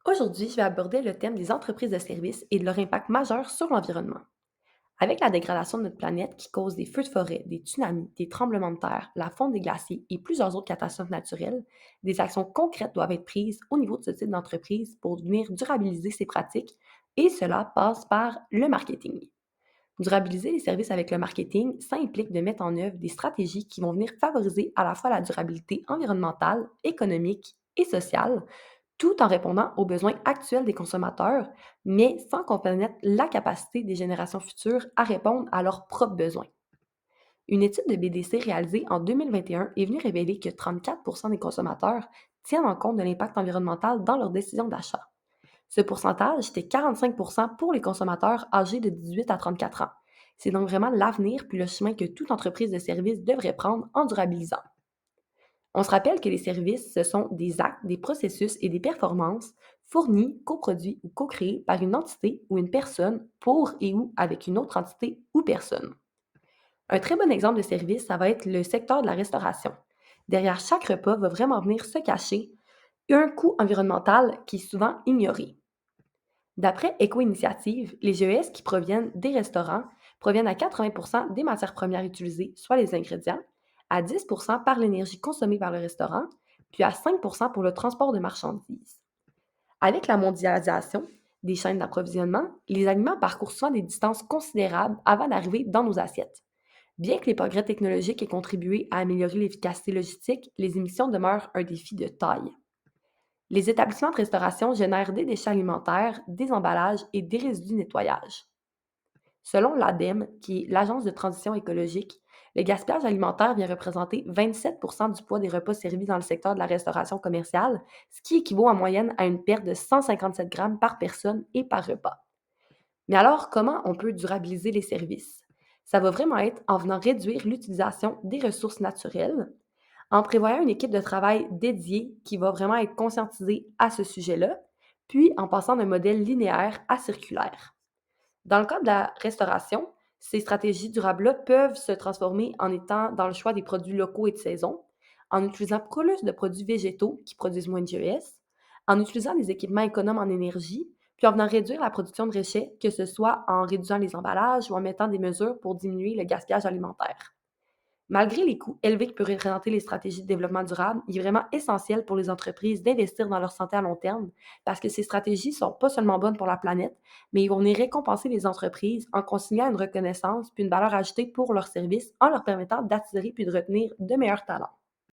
Aujourd'hui, je vais aborder le thème des entreprises de services et de leur impact majeur sur l'environnement. Avec la dégradation de notre planète qui cause des feux de forêt, des tsunamis, des tremblements de terre, la fonte des glaciers et plusieurs autres catastrophes naturelles, des actions concrètes doivent être prises au niveau de ce type d'entreprise pour venir durabiliser ces pratiques et cela passe par le marketing. Durabiliser les services avec le marketing, ça implique de mettre en œuvre des stratégies qui vont venir favoriser à la fois la durabilité environnementale, économique et sociale, tout en répondant aux besoins actuels des consommateurs, mais sans compromettre la capacité des générations futures à répondre à leurs propres besoins. Une étude de BDC réalisée en 2021 est venue révéler que 34 des consommateurs tiennent en compte de l'impact environnemental dans leurs décisions d'achat. Ce pourcentage, c'était 45 pour les consommateurs âgés de 18 à 34 ans. C'est donc vraiment l'avenir puis le chemin que toute entreprise de service devrait prendre en durabilisant. On se rappelle que les services, ce sont des actes, des processus et des performances fournis, coproduits ou co-créés par une entité ou une personne pour et ou avec une autre entité ou personne. Un très bon exemple de service, ça va être le secteur de la restauration. Derrière chaque repas va vraiment venir se cacher un coût environnemental qui est souvent ignoré. D'après Éco-Initiative, les GES qui proviennent des restaurants proviennent à 80 des matières premières utilisées, soit les ingrédients, à 10 par l'énergie consommée par le restaurant, puis à 5 pour le transport de marchandises. Avec la mondialisation des chaînes d'approvisionnement, les aliments parcourent souvent des distances considérables avant d'arriver dans nos assiettes. Bien que les progrès technologiques aient contribué à améliorer l'efficacité logistique, les émissions demeurent un défi de taille. Les établissements de restauration génèrent des déchets alimentaires, des emballages et des résidus de nettoyage. Selon l'ADEME, qui est l'Agence de transition écologique, le gaspillage alimentaire vient représenter 27 du poids des repas servis dans le secteur de la restauration commerciale, ce qui équivaut en moyenne à une perte de 157 grammes par personne et par repas. Mais alors, comment on peut durabiliser les services? Ça va vraiment être en venant réduire l'utilisation des ressources naturelles, en prévoyant une équipe de travail dédiée qui va vraiment être conscientisée à ce sujet-là, puis en passant d'un modèle linéaire à circulaire. Dans le cas de la restauration, ces stratégies durables-là peuvent se transformer en étant dans le choix des produits locaux et de saison, en utilisant plus de produits végétaux qui produisent moins de GES, en utilisant des équipements économes en énergie, puis en venant réduire la production de déchets, que ce soit en réduisant les emballages ou en mettant des mesures pour diminuer le gaspillage alimentaire. Malgré les coûts élevés que peuvent représenter les stratégies de développement durable, il est vraiment essentiel pour les entreprises d'investir dans leur santé à long terme parce que ces stratégies sont pas seulement bonnes pour la planète, mais ils vont venir récompenser les entreprises en consignant une reconnaissance puis une valeur ajoutée pour leurs services en leur permettant d'attirer puis de retenir de meilleurs talents.